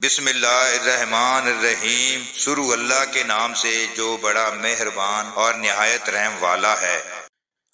بسم اللہ الرحمن الرحیم، شروع اللہ کے نام سے جو بڑا مہربان اور نہایت رحم والا ہے۔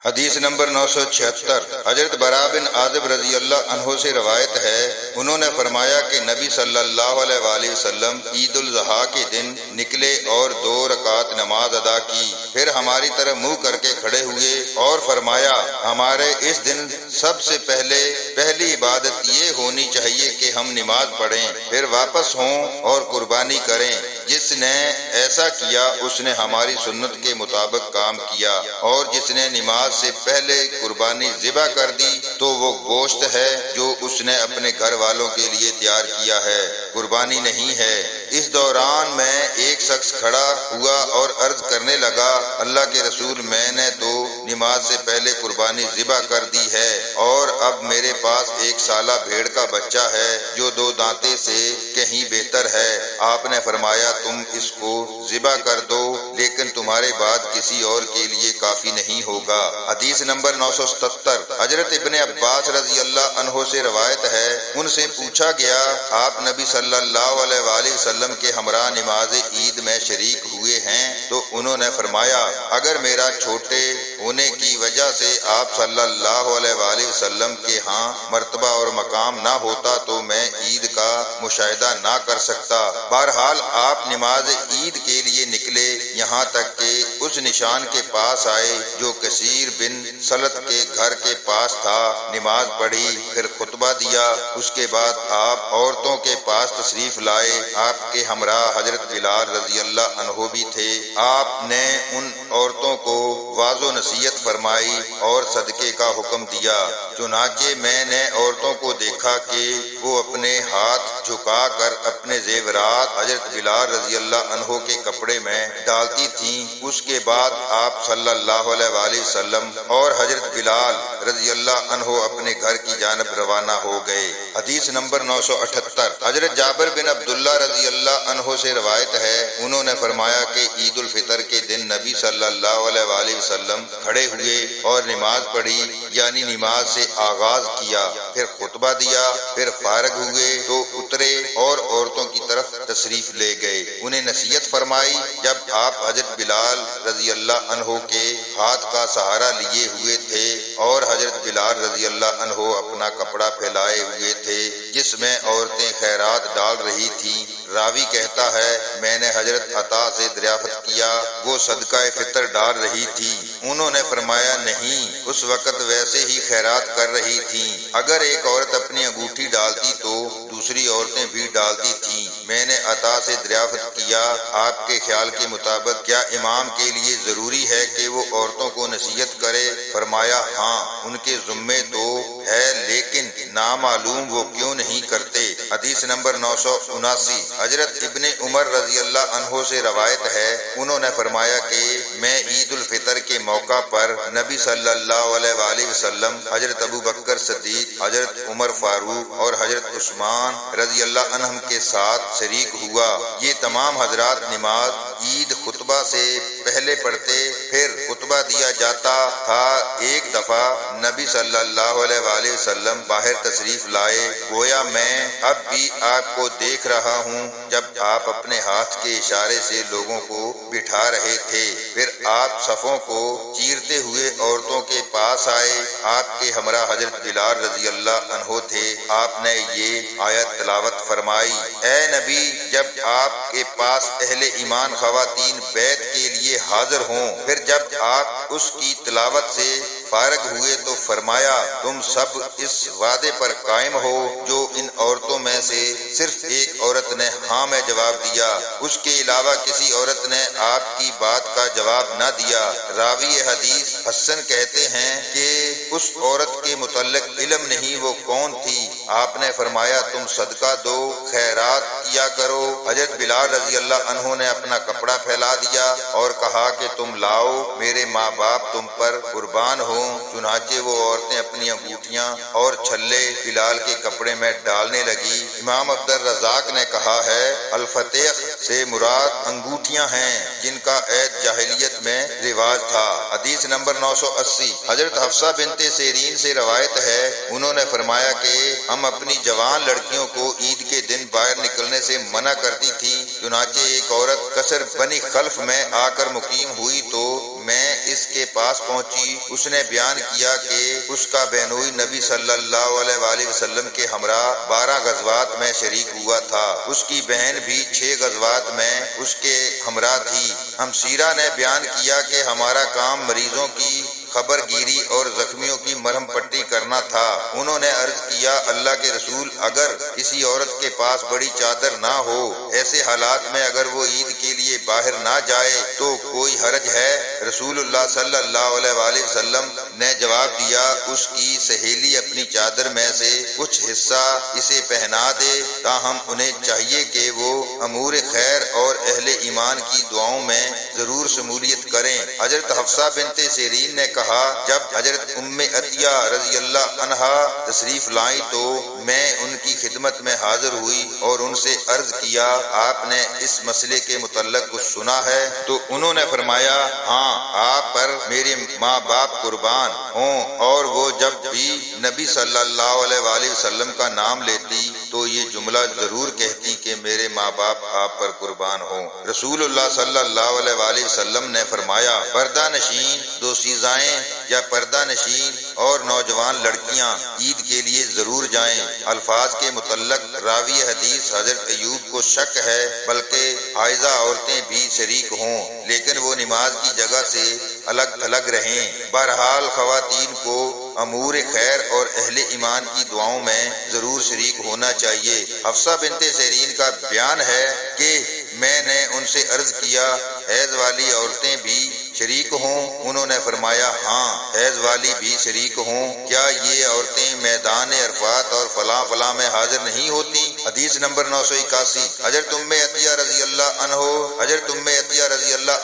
حدیث نمبر 976، حضرت براء بن عازب رضی اللہ عنہ سے روایت ہے، انہوں نے فرمایا کہ نبی صلی اللہ علیہ وآلہ وسلم عید الاضحیٰ کے دن نکلے اور 2 رکعت نماز ادا کی، پھر ہماری طرف منہ کر کے کھڑے ہوئے اور فرمایا ہمارے اس دن سب سے پہلی عبادت یہ ہونی چاہیے کہ ہم نماز پڑھیں، پھر واپس ہوں اور قربانی کریں۔ جس نے ایسا کیا اس نے ہماری سنت کے مطابق کام کیا، اور جس نے نماز سے پہلے قربانی ذبح کر دی تو وہ گوشت ہے جو اس نے اپنے گھر والوں کے لیے تیار کیا ہے، قربانی نہیں ہے۔ اس دوران میں ایک شخص کھڑا ہوا اور عرض کرنے لگا، اللہ کے رسول، میں نے تو نماز سے پہلے قربانی ذبح کر دی ہے، اور اب میرے پاس ایک سالہ بھیڑ کا بچہ ہے جو 2 دانتے سے کہیں بہتر ہے۔ آپ نے فرمایا تم اس کو ذبح کر دو، لیکن تمہارے بعد کسی اور کے لیے کافی نہیں ہوگا۔ حدیث نمبر 977، حضرت ابن عباس رضی اللہ عنہ سے روایت ہے، ان سے پوچھا گیا آپ نبی صلی اللہ علیہ وآلہ وسلم کے ہمراہ نماز عید میں شریک ہوئے ہیں؟ تو انہوں نے فرمایا اگر میرا چھوٹے ہونے کی وجہ سے آپ صلی اللہ علیہ وآلہ وسلم کے ہاں مرتبہ اور مقام نہ ہوتا تو میں عید کا مشاہدہ نہ کر سکتا۔ بہرحال آپ نماز عید کے لیے نکلے، یہاں تک کہ اس نشان کے پاس آئے جو کثیر بن سلط کے گھر کے پاس تھا، نماز پڑھی، پھر خطبہ دیا۔ اس کے بعد آپ عورتوں کے پاس تشریف لائے، آپ کے ہمراہ حضرت بلال رضی اللہ عنہ بھی تھے۔ آپ نے ان عورتوں کو واعظ و نصیحت فرمائی اور صدقے کا حکم دیا۔ چنانچہ میں نے عورتوں کو دیکھا کہ وہ اپنے ہاتھ جھکا کر اپنے زیورات حضرت بلال رضی اللہ عنہ کے کپڑے میں ڈالتی تھیں۔ اس کے بعد آپ صلی اللہ علیہ وآلہ وسلم اور حضرت بلال رضی اللہ عنہ اپنے گھر کی جانب روانہ ہو گئے۔ حدیث نمبر 978، حضرت جابر بن عبداللہ رضی اللہ عنہ سے روایت ہے، انہوں نے فرمایا کہ عید الفطر کے دن نبی صلی اللہ علیہ وآلہ وسلم کھڑے ہوئے اور نماز پڑھی، یعنی نماز سے آغاز کیا، پھر خطبہ دیا، پھر فارغ ہوئے تو اترے اور عورتوں کی طرف تشریف لے گئے، انہیں نصیحت فرمائی۔ جب آپ حضرت بلال رضی اللہ عنہ کے ہاتھ کا سہارا لیے ہوئے تھے اور حضرت بلال رضی اللہ عنہ اپنا کپڑا پھیلائے ہوئے تھے جس میں عورتیں خیرات ڈال رہی تھیں، راوی کہتا ہے میں نے حضرت عطا سے دریافت کیا وہ صدقہ فطر ڈال رہی تھی، انہوں نے فرمایا نہیں، اس وقت ویسے ہی خیرات کر رہی تھیں، اگر ایک عورت اپنی انگوٹھی ڈالتی تو دوسری عورتیں بھی ڈالتی تھیں۔ میں نے عطا سے دریافت کیا آپ کے خیال کے مطابق کیا امام کے لیے ضروری ہے کہ وہ عورتوں کو نصیحت کرے؟ فرمایا ہاں، ان کے ذمے تو ہے، لیکن نامعلوم وہ کیوں نہیں کرتے۔ حدیث نمبر 979، حضرت ابن عمر رضی اللہ عنہ سے روایت ہے، انہوں نے فرمایا کہ میں عید الفطر کے موقع پر نبی صلی اللہ علیہ وآلہ وسلم، حضرت ابو بکر صدیق، حضرت عمر فاروق اور حضرت عثمان رضی اللہ عنہم کے ساتھ شریک ہوا۔ یہ تمام حضرات نماز عید خطبہ سے پہلے پڑھتے، پھر خطبہ دیا جاتا تھا۔ ایک دفعہ نبی صلی اللہ علیہ وآلہ وسلم باہر تشریف لائے، گویا میں اب بھی آپ کو دیکھ رہا ہوں جب آپ اپنے ہاتھ کے اشارے سے لوگوں کو بٹھا رہے تھے، پھر آپ صفوں کو چیرتے ہوئے عورتوں کے پاس آئے، آپ کے ہمراہ حضرت بلال رضی اللہ عنہ تھے، آپ نے یہ آیت تلاوت فرمائی، اے نبی جب آپ کے پاس اہل ایمان خواتین بیعت کے لیے حاضر ہوں، پھر جب آپ اس کی تلاوت سے فارغ ہوئے تو فرمایا تم سب اس وعدے پر قائم ہو جو ان عورتوں میں سے صرف ایک عورت نے ہاں میں جواب دیا، اس کے علاوہ کسی عورت نے آپ کی بات کا جواب نہ دیا۔ راوی حدیث حسن کہتے ہیں کہ اس عورت کے متعلق علم نہیں وہ کون تھی، آپ نے فرمایا تم صدقہ دو، خیرات کیا کرو۔ حضرت بلال رضی اللہ عنہ نے اپنا کپڑا پھیلا دیا اور کہا کہ تم لاؤ، میرے ماں باپ تم پر قربان ہوں۔ چنانچہ وہ عورتیں اپنی انگوٹھیاں اور چھلے بلال کے کپڑے میں ڈالنے لگی۔ امام عبد الرزاق نے کہا ہے الفتح سے مراد انگوٹھیاں ہیں جن کا عہد جاہلیت میں رواج تھا۔ حدیث نمبر 980، حضرت حفصہ بنت سیرین سے روایت ہے، انہوں نے فرمایا کہ ہم اپنی جوان لڑکیوں کو عید کے دن باہر نکلنے سے منع کرتی تھی۔ چنانچہ ایک عورت قصر بنی خلف میں آ کر مقیم ہوئی تو میں اس کے پاس پہنچی۔ اس نے بیان کیا کہ اس کا بہنوئی نبی صلی اللہ علیہ وآلہ وسلم کے ہمراہ 12 غزوات میں شریک ہوا تھا۔ اس کی بہن بھی 6 غزوات میں اس کے ہمراہ تھی۔ ہمشیرہ نے بیان کیا کہ ہمارا کام مریضوں کی خبر گیری اور زخمیوں کی مرہم پٹی کرنا تھا۔ انہوں نے عرض کیا اللہ کے رسول، اگر کسی عورت کے پاس بڑی چادر نہ ہو، ایسے حالات میں اگر وہ عید کے لیے باہر نہ جائے تو کوئی حرج ہے؟ رسول اللہ صلی اللہ علیہ وآلہ وسلم نے جواب دیا، اس کی سہیلی اپنی چادر میں سے کچھ حصہ اسے پہنا دے، تاہم انہیں چاہیے کہ وہ امور خیر اور اہل ایمان کی دعاؤں میں ضرور شمولیت کریں۔ حضرت حفصہ بنت سیرین نے کہا، جب حضرت ام عطیہ رضی اللہ عنہا تشریف لائیں تو میں ان کی خدمت میں حاضر ہوئی اور ان سے عرض کیا، آپ نے اس مسئلے کے متعلق کچھ سنا ہے؟ تو انہوں نے فرمایا، ہاں، آپ پر میرے ماں باپ قربان ہوں۔ اور وہ جب بھی نبی صلی اللہ علیہ وآلہ وسلم کا نام لیتی تو یہ جملہ ضرور کہتی کہ میرے ماں باپ آپ پر قربان ہوں۔ رسول اللہ صلی اللہ علیہ وآلہ وسلم نے فرمایا، پردہ نشین دوشیزائیں یا پردہ نشین اور نوجوان لڑکیاں عید کے لیے ضرور جائیں۔ الفاظ کے متعلق راوی حدیث حضرت ایوب کو شک ہے، بلکہ حائضہ عورتیں بھی شریک ہوں لیکن وہ نماز کی جگہ سے الگ تھلگ رہیں۔ بہرحال خواتین کو امور خیر اور اہل ایمان کی دعاؤں میں ضرور شریک ہونا چاہیے۔ حفصہ بنت سیرین کا بیان ہے کہ میں نے ان سے عرض کیا، حیض والی عورتیں بھی شریک ہوں؟ انہوں نے فرمایا، ہاں، حیض والی بھی شریک ہوں۔ کیا یہ عورتیں میدان عرفات اور فلاں فلاں میں حاضر نہیں ہوتی؟ حدیث نمبر 981 حضرت ام عطیہ رضی اللہ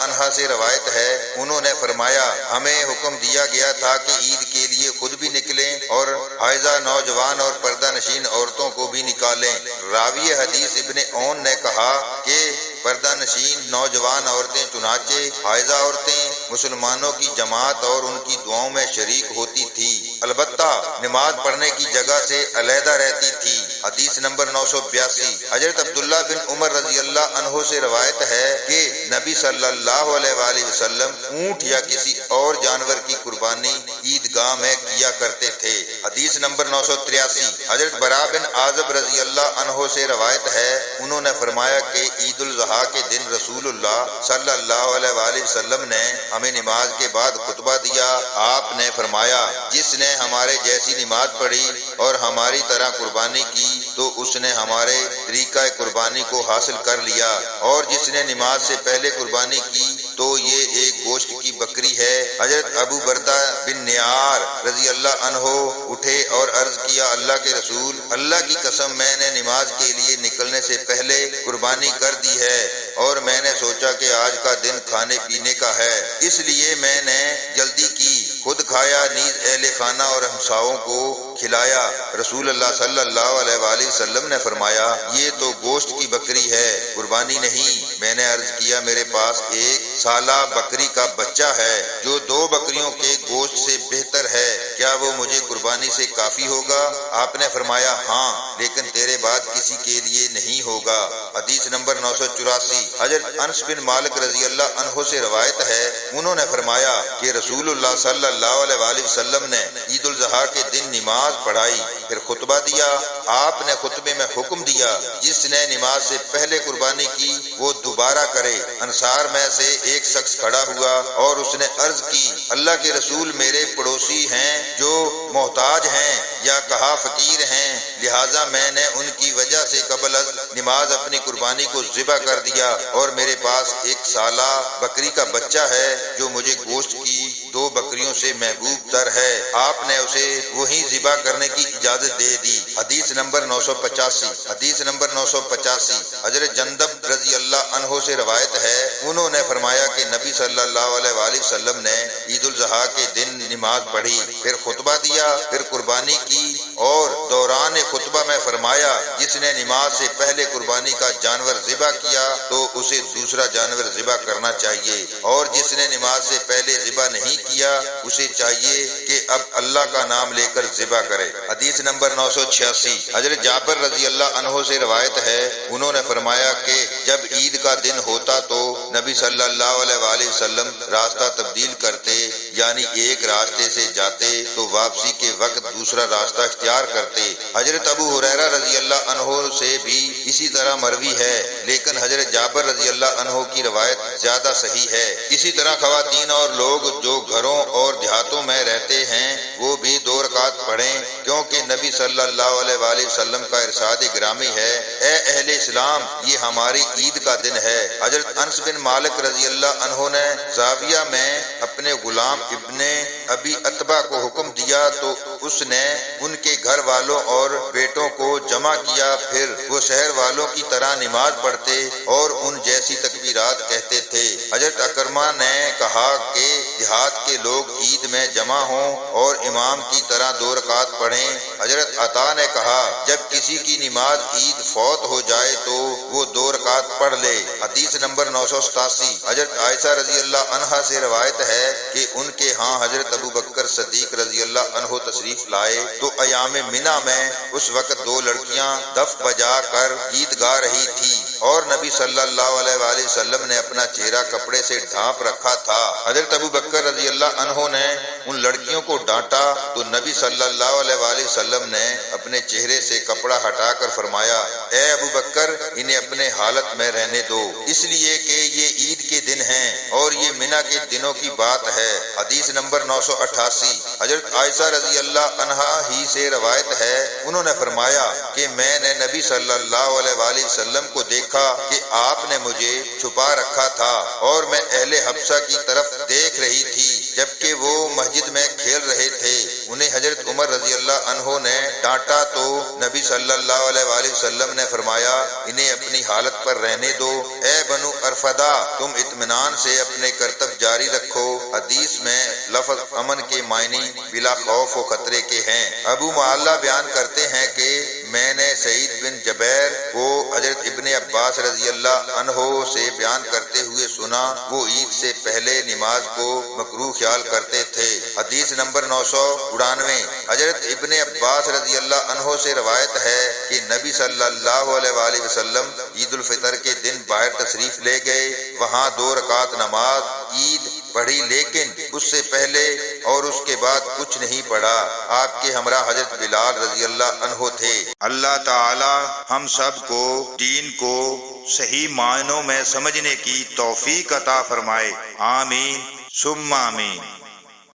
عنہا سے روایت ہے، انہوں نے فرمایا، ہمیں حکم دیا گیا تھا کہ عید کے لیے خود بھی نکلیں اور حائضہ نوجوان اور پردہ نشین عورتوں کو بھی نکالیں۔ راوی حدیث ابن اون نے کہا کہ پردہ نشین نوجوان عورتیں، چنانچہ حائضہ عورتیں مسلمانوں کی جماعت اور ان کی دعاؤں میں شریک ہوتی تھی، البتہ نماز پڑھنے کی جگہ سے علیحدہ رہتی تھی۔ حدیث نمبر 982 حضرت عبداللہ بن عمر رضی اللہ عنہ سے روایت ہے کہ نبی صلی اللہ علیہ وآلہ وسلم اونٹ یا کسی اور جانور کی قربانی عیدگاہ میں کیا کرتے تھے۔ حدیث نمبر 983 حضرت براء بن عازب رضی اللہ عنہ سے روایت ہے، انہوں نے فرمایا کہ عید الاضحیٰ کے دن رسول اللہ صلی اللہ علیہ وآلہ وسلم نے ہمیں نماز کے بعد خطبہ دیا۔ آپ نے فرمایا، جس نے ہمارے جیسی نماز پڑھی اور ہماری طرح قربانی کی تو اس نے ہمارے طریقہ قربانی کو حاصل کر لیا، اور جس نے نماز سے پہلے قربانی کی تو یہ ایک گوشت کی بکری ہے۔ حضرت ابو بردہ بن نیار رضی اللہ عنہ اٹھے اور عرض کیا، اللہ کے رسول، اللہ کی قسم میں نے نماز کے لیے نکلنے سے پہلے قربانی کر دی ہے اور میں نے سوچا کہ آج کا دن کھانے پینے کا ہے، اس لیے میں نے جلدی کی، خود کھایا، نیز اہل خانہ اور ہمساؤں کو کھلایا۔ رسول اللہ صلی اللہ علیہ وآلہ وسلم نے فرمایا، یہ تو گوشت کی بکری ہے، قربانی نہیں۔ میں نے عرض کیا، میرے پاس ایک سالہ بکری کا بچہ ہے جو 2 بکریوں کے گوشت سے بہتر ہے، کیا وہ مجھے قربانی سے کافی ہوگا؟ آپ نے فرمایا، ہاں، لیکن تیرے بعد کسی کے لیے نہیں ہوگا۔ حدیث نمبر 984 حضرت انس بن مالک رضی اللہ عنہ سے روایت ہے، انہوں نے فرمایا کہ رسول اللہ صلی اللہ علیہ وآلہ وسلم نے عید الاضحیٰ کے دن نماز پڑھائی، پھر خطبہ دیا۔ آپ نے خطبے میں حکم دیا، جس نے نماز سے پہلے قربانی کی وہ دوبارہ کرے۔ انصار میں سے ایک شخص کھڑا ہوا اور اس نے عرض کی، اللہ کے رسول، میرے پڑوسی ہیں جو محتاج ہیں یا کہا فقیر ہیں، لہٰذا میں نے ان کی وجہ سے قبل از نماز اپنی قربانی کو ذبح کر دیا، اور میرے پاس ایک سالہ بکری کا بچہ ہے جو مجھے گوشت کی 2 بکریوں سے محبوب تر ہے۔ آپ نے اسے وہی ذبح کرنے کی اجازت دے دی۔ حدیث نمبر 985 حضرت جندب رضی اللہ عنہ سے روایت ہے، انہوں نے فرمایا کہ نبی صلی اللہ علیہ وآلہ وسلم نے عید الاضحیٰ کے دن نماز پڑھی، پھر خطبہ دیا، پھر قربانی کی اور دوران خطبہ میں فرمایا جس نے نماز سے پہلے قربانی کا جانور ذبح کیا تو اسے دوسرا جانور ذبح کرنا چاہیے، اور جس نے نماز سے پہلے ذبح نہیں کیا اسے چاہیے کہ اب اللہ کا نام لے کر ذبح کرے۔ حدیث نمبر 986 حضرت جابر رضی اللہ عنہ سے روایت ہے، انہوں نے فرمایا کہ جب عید کا دن ہوتا تو نبی صلی اللہ علیہ وآلہ وسلم راستہ تبدیل کرتے، یعنی ایک راستے سے جاتے تو واپسی کے وقت دوسرا راستہ اختیار کرتے۔ حضرت ابو ہریرہ رضی اللہ عنہ سے بھی اسی طرح مروی ہے، لیکن حضرت جابر رضی اللہ عنہ کی روایت زیادہ صحیح ہے۔ اسی طرح خواتین اور لوگ جو گھروں اور دیہاتوں میں رہتے ہیں وہ بھی 2 رکعت پڑھیں، کیونکہ نبی صلی اللہ علیہ وآلہ وسلم کا ارشاد گرامی ہے، اے اہل اسلام یہ ہماری عید کا دن ہے۔ حضرت انس بن مالک رضی اللہ عنہ نے زاویہ میں اپنے غلام ابن ابی عتبہ کو حکم دیا تو اس نے ان کے گھر والوں اور بیٹوں کو جمع کیا، پھر وہ شہر والوں کی طرح نماز پڑھتے اور ان جیسی تکبیرات کہتے تھے۔ حضرت اکرمہ نے کہا کہ دیہات کے لوگ عید میں جمع ہوں اور امام کی طرح 2 رکعت پڑھیں۔ حضرت عطا نے کہا جب کسی کی نماز عید فوت ہو جائے تو وہ 2 رکعت پڑھ لے۔ حدیث نمبر 987 حضرت عائشہ رضی اللہ عنہا سے روایت ہے کہ ان کے ہاں حضرت ابو بکر صدیق رضی اللہ عنہ تشریف لائے تو ایام منی میں اس وقت 2 لڑکیاں دف بجا کر گیت گا رہی تھی اور نبی صلی اللہ علیہ وآلہ وسلم نے اپنا چہرہ کپڑے سے ڈھانپ رکھا تھا۔ حضرت ابو بکر رضی اللہ عنہ نے ان لڑکیوں کو ڈانٹا تو نبی صلی اللہ علیہ وآلہ وسلم نے اپنے چہرے سے کپڑا ہٹا کر فرمایا، اے ابو بکر انہیں اپنے حالت میں رہنے دو، اس لیے کہ یہ عید کے دن ہیں اور یہ منی کے دنوں کی بات ہے۔ حدیث نمبر 988 حضرت عائشہ رضی اللہ عنہا ہی سے روایت ہے، انہوں نے فرمایا کہ میں نے نبی صلی اللہ علیہ وآلہ وسلم کو دیکھا کہ آپ نے مجھے چھپا رکھا تھا اور میں اہل حبشہ کی طرف دیکھ رہی تھی جبکہ وہ مسجد میں کھیل رہے تھے۔ انہیں حضرت عمر رضی اللہ عنہ نے ڈانٹا تو نبی صلی اللہ علیہ وآلہ وسلم نے فرمایا انہیں اپنی حالت پر رہنے دو، اے بنو ارفدہ تم اطمینان سے اپنے کرتب جاری رکھو۔ حدیث میں لفظ امن کے معنی بلا خوف و خطرے کے ہیں۔ ابو معلہ بیان کرتے ہیں کہ میں نے سعید بن جبیر کو حضرت ابن عباس رضی اللہ عنہ سے بیان کرتے ہوئے سنا، وہ عید سے پہلے نماز کو مکروہ خیال کرتے تھے۔ حدیث نمبر 999 حضرت ابن عباس رضی اللہ عنہ سے روایت ہے کہ نبی صلی اللہ علیہ وآلہ وسلم عید الفطر کے دن باہر تشریف لے گئے، وہاں 2 رکعت نماز عید پڑھی، لیکن اس سے پہلے اور اس کے بعد کچھ نہیں پڑھا۔ آپ کے ہمراہ حضرت بلال رضی اللہ عنہ تھے۔ اللہ تعالی ہم سب کو دین کو صحیح معنوں میں سمجھنے کی توفیق عطا فرمائے، آمین ثم آمین۔